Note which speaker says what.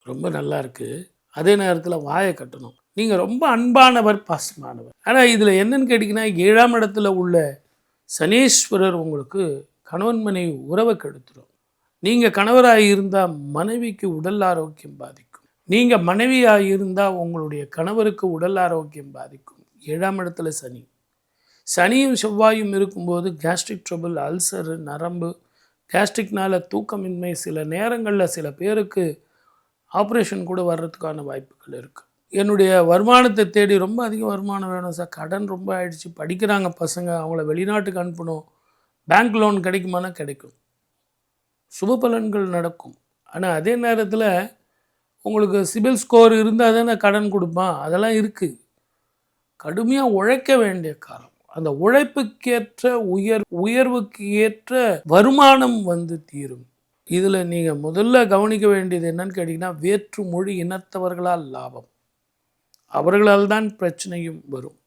Speaker 1: ரொம்ப நல்லா இருக்குது. அதே நேரத்தில் வாயை கட்டணும். நீங்கள் ரொம்ப அன்பானவர், பாசமானவர். ஆனால் இதில் என்னன்னு கேட்டிங்கன்னா, 7ஆம் இடத்துல உள்ள சனீஸ்வரர் உங்களுக்கு கணவன் மனைவி உறவை கெடுத்துடும். நீங்கள் கணவராக இருந்தால் மனைவிக்கு உடல் ஆரோக்கியம் பாதிக்கும். நீங்கள் மனைவியாக இருந்தால் உங்களுடைய கணவருக்கு உடல் ஆரோக்கியம் பாதிக்கும். 7ஆம் இடத்துல சனி. சனியும் செவ்வாயும் இருக்கும்போது கேஸ்ட்ரிக் ட்ரபிள், அல்சரு, நரம்பு, கேஸ்ட்ரிக்னால் தூக்கமின்மை, சில நேரங்களில் சில பேருக்கு ஆப்ரேஷன் கூட வர்றதுக்கான வாய்ப்புகள் இருக்குது. என்னுடைய வருமானத்தை தேடி ரொம்ப அதிக வருமானம் வேணும் சார், கடன் ரொம்ப ஆயிடுச்சு, படிக்கிறாங்க பசங்க, அவங்கள வெளிநாட்டுக்கு அனுப்பணும், பேங்க் லோன் கிடைக்குமானா கிடைக்கும், சுப பலன்கள் நடக்கும். ஆனால் அதே நேரத்தில் உங்களுக்கு சிபில் ஸ்கோர் இருந்தால் தானே கடன் கொடுப்பான், அதெல்லாம் இருக்குது. கடுமையாக உழைக்க வேண்டிய காலம். அந்த உழைப்புக்கேற்ற உயர்வுக்கு ஏற்ற வருமானம் வந்து தீரும். இதில் நீங்கள் முதல்ல கவனிக்க வேண்டியது என்னன்னு கேட்டிங்கன்னா, வேற்று மொழி இனத்தவர்களால் லாபம், அவர்களால் தான் பிரச்சனையும் வரும்.